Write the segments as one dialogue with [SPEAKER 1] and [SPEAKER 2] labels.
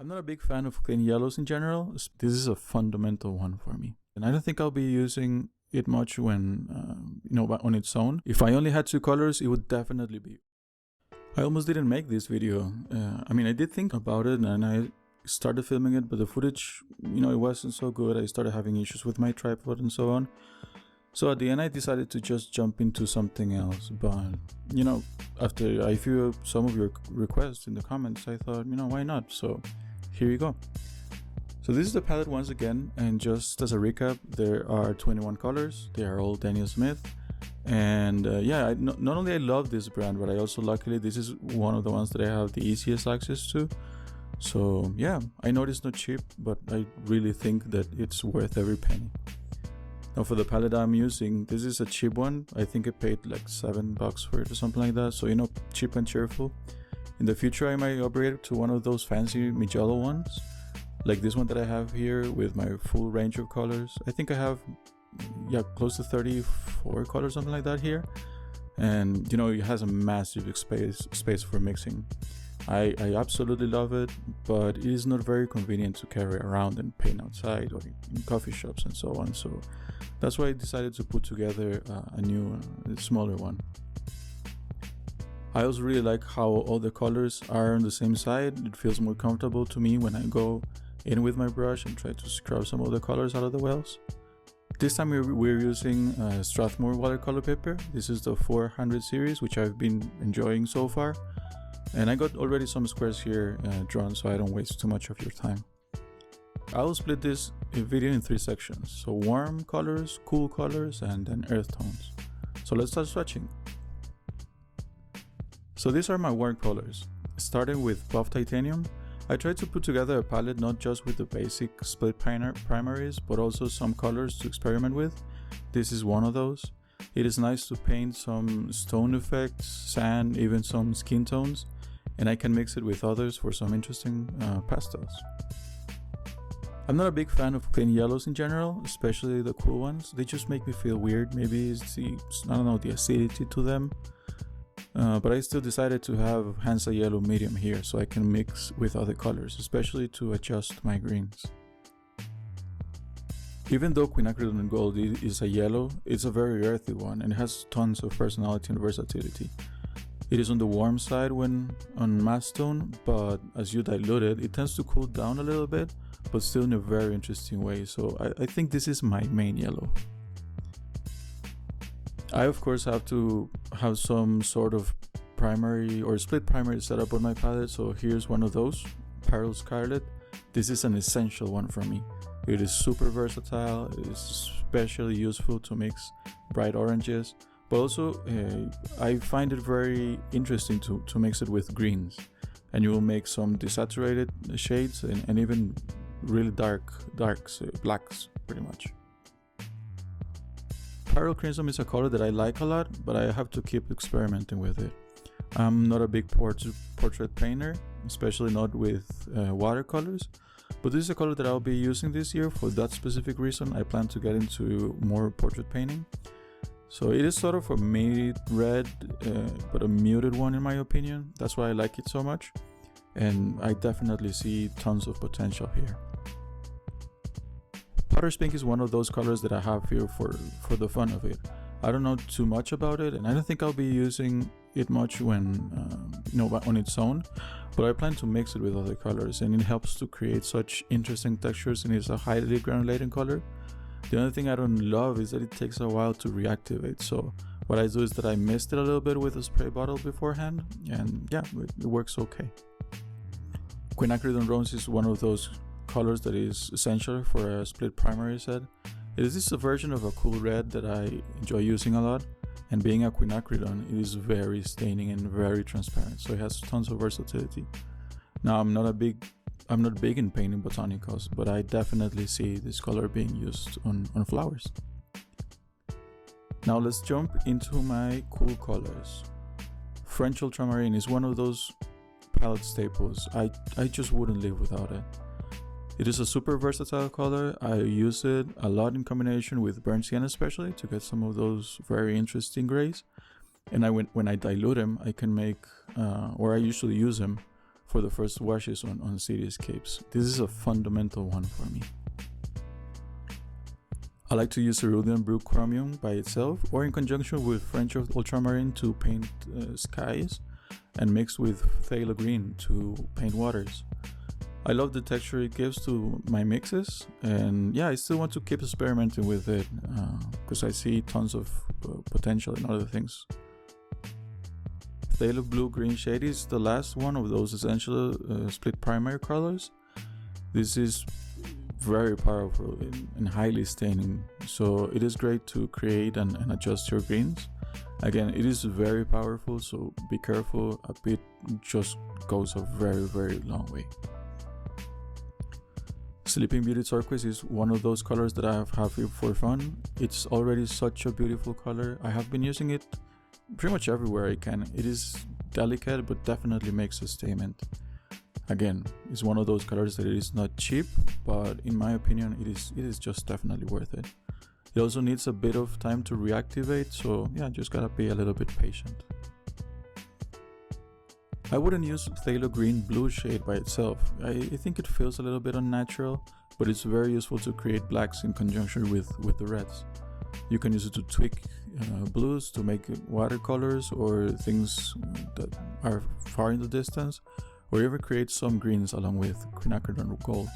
[SPEAKER 1] I'm not a big fan of clean yellows in general. This is a fundamental one for me. And I don't think I'll be using it much when, on its own. If I only had two colors, it would definitely be. I almost didn't make this video. I did think about it and I started filming it, but the footage, it wasn't so good. I started having issues with my tripod and so on. So at the end, I decided to just jump into something else. But, after I viewed some of your requests in the comments, I thought, why not? So here you go. So this is the palette once again, and just as a recap, there are 21 colors. They are all Daniel Smith. And not only I love this brand, but I also, luckily, this is one of the ones that I have the easiest access to. So yeah, I know it's not cheap, but I really think that it's worth every penny. Now for the palette I'm using, this is a cheap one. I think I paid like $7 for it or something like that. So cheap and cheerful. In the future I might upgrade to one of those fancy Mijello ones, like this one that I have here with my full range of colors. I think I have close to 34 colors, something like that here. And it has a massive space for mixing. I absolutely love it, but it is not very convenient to carry around and paint outside or in coffee shops and so on. So that's why I decided to put together a new, smaller one. I also really like how all the colors are on the same side. It feels more comfortable to me when I go in with my brush and try to scrub some of the colors out of the wells. This time we're using Strathmore watercolor paper. This is the 400 series, which I've been enjoying so far. And I got already some squares here drawn, so I don't waste too much of your time. I'll split this video in 3 sections. So warm colors, cool colors, and then earth tones. So let's start swatching. So these are my warm colors. Starting with buff titanium, I tried to put together a palette not just with the basic split primaries, but also some colors to experiment with. This is one of those. It is nice to paint some stone effects, sand, even some skin tones, and I can mix it with others for some interesting pastels. I'm not a big fan of clean yellows in general, especially the cool ones. They just make me feel weird. Maybe it's the acidity to them. But I still decided to have Hansa yellow medium here so I can mix with other colors, especially to adjust my greens. Even though Quinacridone Gold is a yellow, it's a very earthy one and it has tons of personality and versatility. It is on the warm side when on matte tone, but as you dilute it, it tends to cool down a little bit, but still in a very interesting way. So I think this is my main yellow. I of course have to have some sort of primary or split primary setup on my palette, so here's one of those, Pyrrol Scarlet. This is an essential one for me. It is super versatile, it is especially useful to mix bright oranges, but also I find it very interesting to mix it with greens, and you will make some desaturated shades and even really darks, blacks pretty much. Pyrrol Crimson is a color that I like a lot, but I have to keep experimenting with it. I'm not a big portrait painter, especially not with watercolors, but this is a color that I'll be using this year. For that specific reason, I plan to get into more portrait painting. So it is sort of a matte red, but a muted one in my opinion. That's why I like it so much, and I definitely see tons of potential here. Potter's Pink is one of those colors that I have here for the fun of it. I don't know too much about it, and I don't think I'll be using it much when on its own, but I plan to mix it with other colors, and it helps to create such interesting textures, and it's a highly granulating color. The only thing I don't love is that it takes a while to reactivate, so what I do is that I mist it a little bit with a spray bottle beforehand, and yeah, it works okay. Quinacridone Rose is one of those colors that is essential for a split primary set. It is a version of a cool red that I enjoy using a lot, and being a quinacridone, it is very staining and very transparent, so it has tons of versatility. Now I'm not big in painting botanicals, but I definitely see this color being used on flowers. Now let's jump into my cool colors. French Ultramarine is one of those palette staples. I just wouldn't live without it. It is a super versatile color. I use it a lot in combination with burnt sienna, especially to get some of those very interesting grays. And when I dilute them, I can make, or I usually use them for the first washes on cityscapes. This is a fundamental one for me. I like to use Cerulean Blue Chromium by itself or in conjunction with French Ultramarine to paint skies, and mix with Phthalo Green to paint waters. I love the texture it gives to my mixes, and yeah, I still want to keep experimenting with it because I see tons of potential in other things. Phthalo Blue Green shade is the last one of those essential split primary colors. This is very powerful and highly staining, so it is great to create and adjust your greens. Again, it is very powerful, so be careful. A bit just goes a very long way. Sleeping Beauty Turquoise is one of those colors that I have for fun. It's already such a beautiful color. I have been using it pretty much everywhere I can. It is delicate but definitely makes a statement. Again, it's one of those colors that it is not cheap, but in my opinion it is just definitely worth it. It also needs a bit of time to reactivate, so yeah, just gotta be a little bit patient. I wouldn't use Phthalo Green Blue shade by itself. I think it feels a little bit unnatural, but it's very useful to create blacks in conjunction with the reds. You can use it to tweak blues to make watercolors or things that are far in the distance, or even create some greens along with Quinacridone Gold.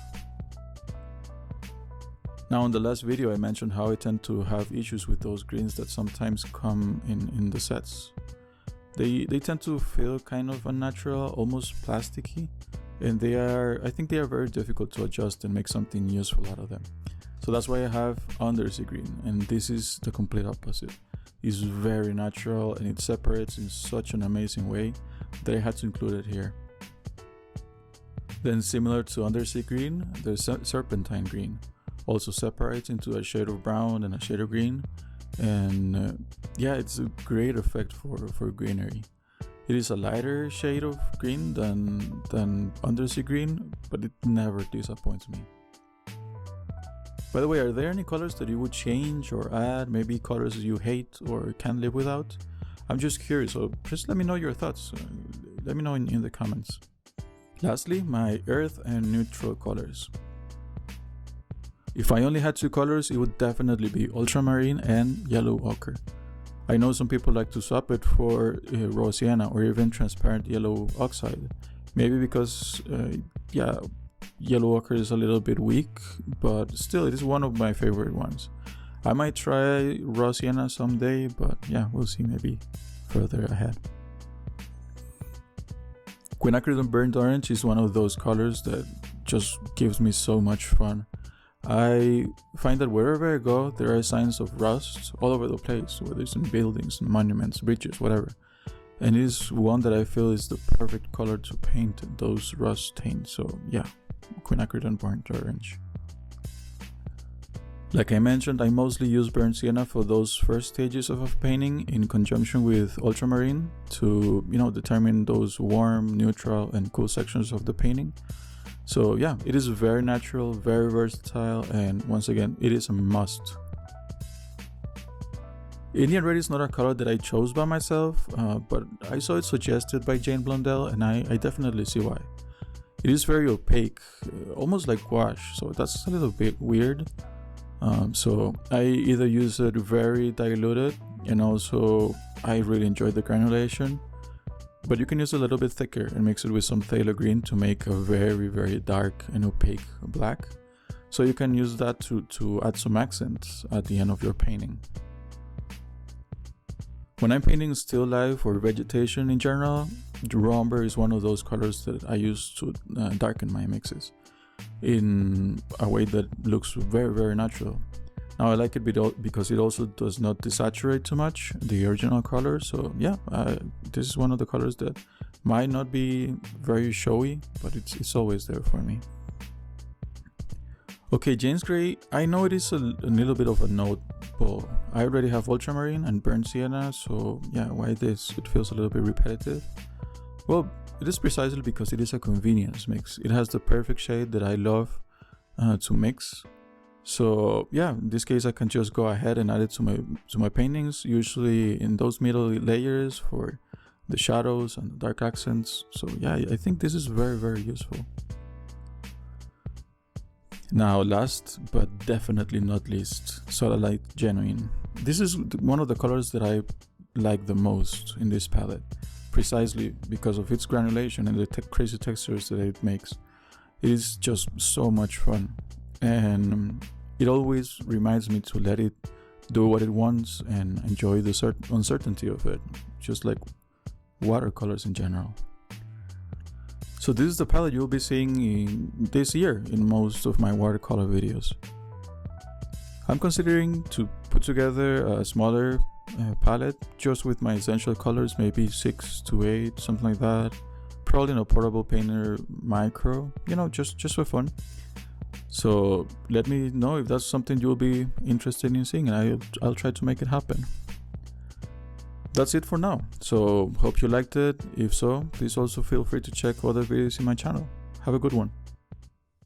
[SPEAKER 1] Now in the last video I mentioned how I tend to have issues with those greens that sometimes come in the sets. They tend to feel kind of unnatural, almost plasticky, and I think they are very difficult to adjust and make something useful out of them. So that's why I have Undersea Green, and this is the complete opposite. It's very natural and it separates in such an amazing way that I had to include it here. Then similar to Undersea Green, there's Serpentine Green. Also separates into a shade of brown and a shade of green, and yeah, it's a great effect for greenery. It is a lighter shade of green than Undersea Green, but it never disappoints me. By the way, are there any colors that you would change or add? Maybe colors you hate or can't live without? I'm just curious, so just let me know your thoughts. Let me know in the comments. Lastly, my earth and neutral colors. If I only had two colors, it would definitely be Ultramarine and Yellow Ochre. I know some people like to swap it for raw Siena or even transparent yellow oxide. Maybe because, yeah, Yellow Ochre is a little bit weak, but still it is one of my favorite ones. I might try raw Siena someday, but yeah, we'll see maybe further ahead. Quinacridone Burnt Orange is one of those colors that just gives me so much fun. I find that wherever I go, there are signs of rust all over the place, whether it's in buildings, monuments, bridges, whatever. And it is one that I feel is the perfect color to paint those rust stains. So yeah, Quinacridone Burnt Orange. Like I mentioned, I mostly use burnt sienna for those first stages of painting in conjunction with ultramarine to, determine those warm, neutral, and cool sections of the painting. So yeah, it is very natural, very versatile, and once again, it is a must. Indian Red is not a color that I chose by myself, but I saw it suggested by Jane Blundell, and I definitely see why. It is very opaque, almost like gouache, so that's a little bit weird. So I either use it very diluted, and also I really enjoy the granulation, but you can use a little bit thicker and mix it with some phthalo green to make a very, very dark and opaque black. So you can use that to add some accents at the end of your painting. When I'm painting still life or vegetation in general, the raw umber is one of those colors that I use to darken my mixes in a way that looks very, very natural. Now I like it because it also does not desaturate too much the original color. So yeah, this is one of the colors that might not be very showy, but it's always there for me. Okay, Jane's Gray, I know it is a little bit of a note, but I already have ultramarine and burnt sienna, so yeah, why this? It feels a little bit repetitive. Well, it is precisely because it is a convenience mix. It has the perfect shade that I love to mix. So yeah, in this case I can just go ahead and add it to my paintings, usually in those middle layers for the shadows and the dark accents. So yeah, I think this is very, very useful. Now, last but definitely not least, Sodalie Genuine. This is one of the colors that I like the most in this palette, precisely because of its granulation and the crazy textures that it makes. It is just so much fun, and it always reminds me to let it do what it wants and enjoy the uncertainty of it, just like watercolors in general. So this is the palette you'll be seeing this year in most of my watercolor videos. I'm considering to put together a smaller palette just with my essential colors, maybe 6 to 8, something like that. Probably in a portable painter micro, you know, just for fun. So let me know if that's something you'll be interested in seeing, and I'll try to make it happen. That's it for now. So hope you liked it. If so, please also feel free to check other videos in my channel. Have a good one.